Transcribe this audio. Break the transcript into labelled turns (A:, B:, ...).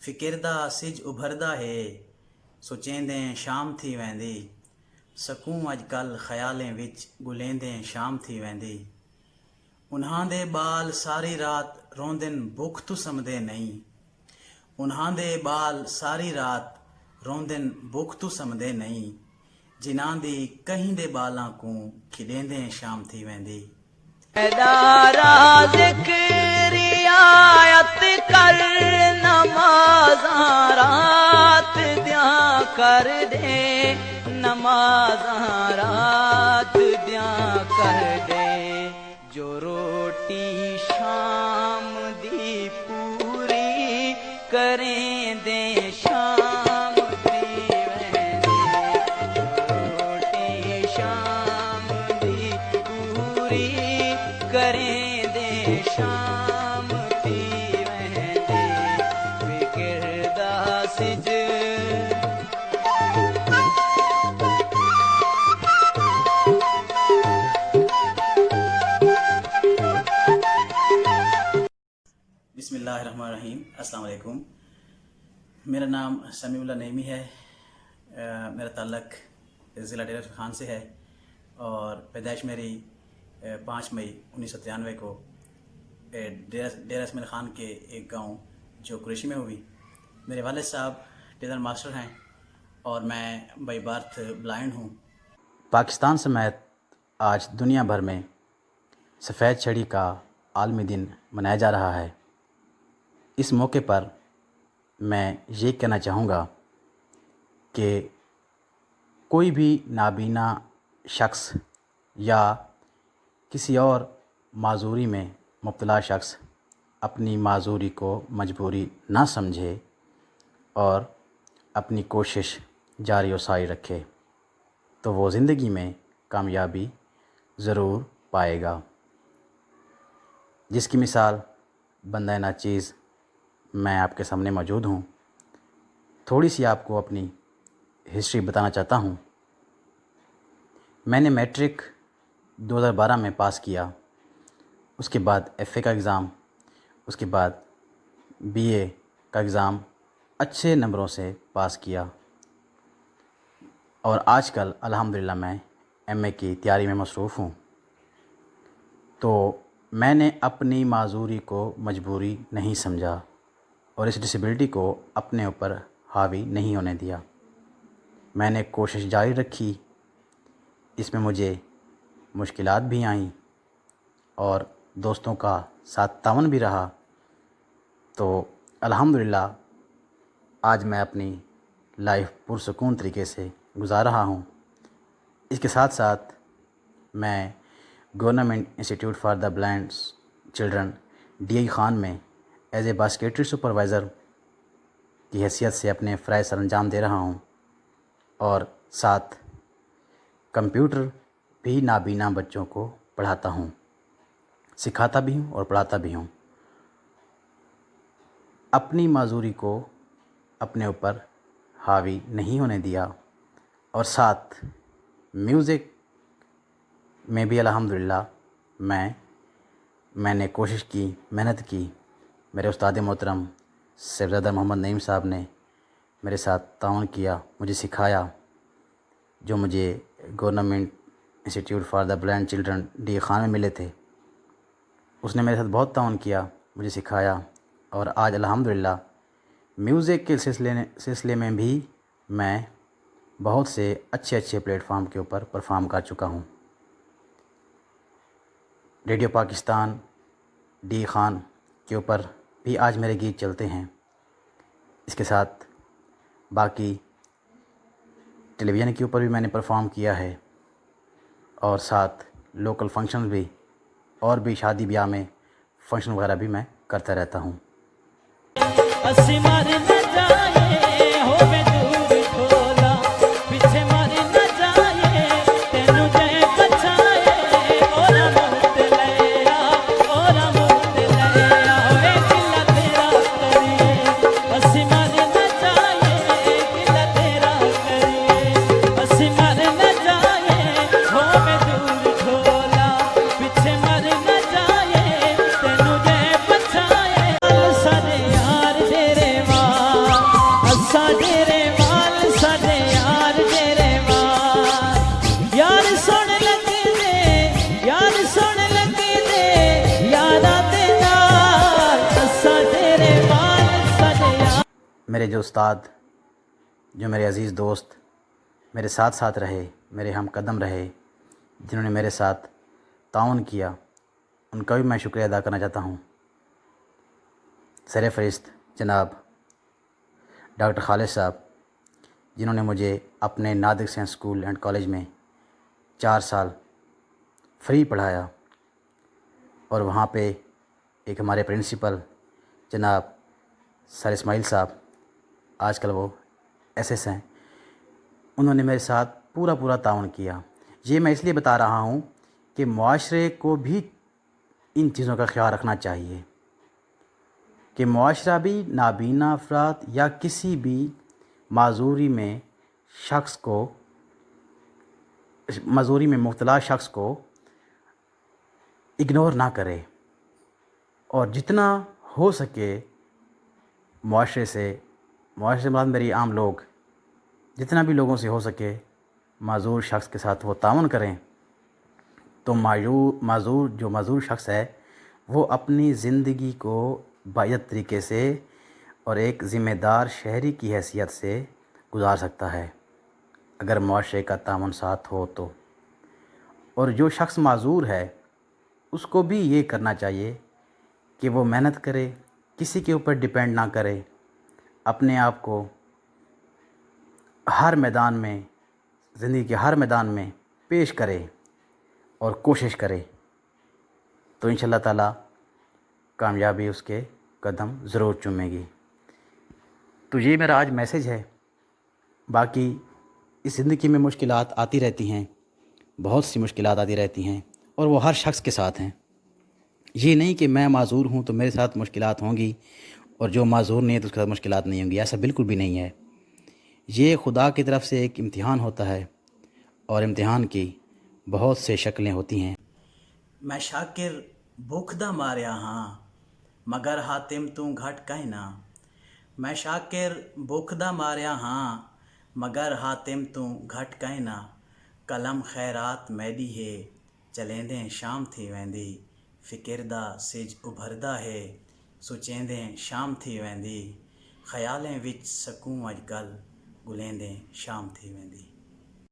A: फिकिर दा सिज उभरदा है सोचेंदें शाम थी वेंदी सकूं अजकल ख्यालें विच गुलेंदें शाम थी वेंदी उन्हां दे बाल सारी रात रोंदन भुख तू समदे नहीं उन्हां दे बाल सारी रात रोंदन भुख तू समदे नहीं जिन्हां दी कहीं दे बालां को खिलेंदें शाम थी वेंदी
B: दारा ज़िक्र आयत कर नमाज़ां रात दियां कर दे नमाज़ां रात दियां कर दे जो रोटी शाम दी पूरी करें दे शाम दी वेंदी जो रोटी शाम दी पूरी करें दे शाम थी वेंदी फिकिर दा सिज
A: बिस्मिल्लाहिर्रहमानिर्रहीम। अस्सलाम वालेकुम। मेरा नाम समीउल्लाह नईमी है। मेरा ताल्लुक़ ज़िला डेरा खान से है और पैदाइश मेरी 5 मई 1993 को डेरा इसमाइल ख़ान के एक गांव जो कुरैशी में हुई। मेरे वालिद साहब टेलर मास्टर हैं और मैं बाई बर्थ ब्लाइंड हूँ। पाकिस्तान समेत आज दुनिया भर में सफ़ेद छड़ी का आलमी दिन मनाया जा रहा है। इस मौके पर मैं ये कहना चाहूँगा कि कोई भी नाबीना शख्स या किसी और माजूरी में मुब्तला शख्स अपनी माजूरी को मजबूरी ना समझे और अपनी कोशिश जारी व सारी रखे तो वो ज़िंदगी में कामयाबी ज़रूर पाएगा। जिसकी मिसाल बंदा नाचीज़ मैं आपके सामने मौजूद हूँ। थोड़ी सी आपको अपनी हिस्ट्री बताना चाहता हूँ। मैंने मैट्रिक 2012 में पास किया, उसके बाद एफ़ए का एग्ज़ाम, उसके बाद बीए का एग्ज़ाम अच्छे नंबरों से पास किया और आजकल अल्हम्दुलिल्लाह मैं एमए की तैयारी में मसरूफ़ हूँ। तो मैंने अपनी माजूरी को मजबूरी नहीं समझा और इस डिसेबिलिटी को अपने ऊपर हावी नहीं होने दिया। मैंने कोशिश जारी रखी। इसमें मुझे मुश्किलात भी आईं और दोस्तों का साथ तावन भी रहा। तो अल्हम्दुलिल्लाह आज मैं अपनी लाइफ पुरसुकून तरीके से गुजार रहा हूँ। इसके साथ साथ मैं government institute for the blind children DI Khan में एज ए बास्केटरी सुपरवाइज़र की हैसियत से अपने फ़राइज़ सर अंजाम दे रहा हूँ और साथ कंप्यूटर भी नाबीना बच्चों को पढ़ाता हूँ, सिखाता भी हूँ और पढ़ाता भी हूँ। अपनी माजूरी को अपने ऊपर हावी नहीं होने दिया और साथ म्यूज़िक में भी अल्हम्दुलिल्लाह मैंने कोशिश की, मेहनत की। मेरे उस्ताद मोहतरम सैयद मोहम्मद नईम साहब ने मेरे साथ ताउन किया, मुझे सिखाया। जो मुझे government institute for the blind children DI Khan में मिले थे, उसने मेरे साथ बहुत ताउन किया, मुझे सिखाया और आज अल्हम्दुलिल्लाह म्यूज़िक के सिलसिले में भी मैं बहुत से अच्छे प्लेटफार्म के ऊपर परफॉर्म कर चुका हूँ। रेडियो पाकिस्तान DI खान के ऊपर भी आज मेरे गीत चलते हैं। इसके साथ बाकी टेलीविज़न के ऊपर भी मैंने परफॉर्म किया है और साथ लोकल फंक्शन भी और भी शादी ब्याह में फंक्शन वगैरह भी मैं करता रहता हूँ। میرے جو استاد، جو میرے عزیز دوست میرے ساتھ ساتھ رہے، میرے ہم قدم رہے، جنہوں نے میرے ساتھ تعاون کیا، ان کا بھی میں شکریہ ادا کرنا چاہتا ہوں۔ سرفہرست جناب ڈاکٹر خالد صاحب، جنہوں نے مجھے اپنے نادر حسین اسکول اینڈ کالج میں 4 سال فری پڑھایا، اور وہاں پہ ایک ہمارے پرنسپل جناب سر اسماعیل صاحب، آج کل وہ ایس ہیں، انہوں نے میرے ساتھ پورا تعاون کیا۔ یہ میں اس لیے بتا رہا ہوں کہ معاشرے کو بھی ان چیزوں کا خیال رکھنا چاہیے کہ معاشرہ بھی نابینا افراد یا کسی بھی معذوری میں مبتلا شخص کو اگنور نہ کرے، اور جتنا ہو سکے معاشرے سے مراد میری عام لوگ، جتنا بھی لوگوں سے ہو سکے معذور شخص کے ساتھ وہ تعاون کریں، تو معذور شخص ہے وہ اپنی زندگی کو باعزت طریقے سے اور ایک ذمہ دار شہری کی حیثیت سے گزار سکتا ہے، اگر معاشرے کا تعاون ساتھ ہو تو۔ اور جو شخص معذور ہے اس کو بھی یہ کرنا چاہیے کہ وہ محنت کرے، کسی کے اوپر ڈیپینڈ نہ کرے، اپنے آپ کو ہر میدان میں، زندگی کے ہر میدان میں پیش کرے اور کوشش کرے، تو انشاءاللہ تعالیٰ کامیابی اس کے قدم ضرور چومے گی۔ تو یہ میرا آج میسیج ہے۔ باقی اس زندگی میں مشکلات آتی رہتی ہیں، بہت سی مشکلات آتی رہتی ہیں، اور وہ ہر شخص کے ساتھ ہیں۔ یہ نہیں کہ میں معذور ہوں تو میرے ساتھ مشکلات ہوں گی، اور جو معذور نہیں ہے تو اس کے ساتھ مشکلات نہیں ہوں گی، ایسا بالکل بھی نہیں ہے۔ یہ خدا کی طرف سے ایک امتحان ہوتا ہے، اور امتحان کی بہت سے شکلیں ہوتی ہیں۔
C: میں شاکر بھوک دا ماریا ہاں مگر حاتم تو گھٹ کہنا، میں شاکر بھوک دا ماریا ہاں مگر حاتم تو گھٹ کہنا، قلم خیرات میڈی ہے چلیندیں شام تھی ویندی، فکر دا سج ابھردا ہے سوچیندیں شام تھی ویندی، خیالیں وچ سکوں اج کل گلیندیں شام تھی ویندی۔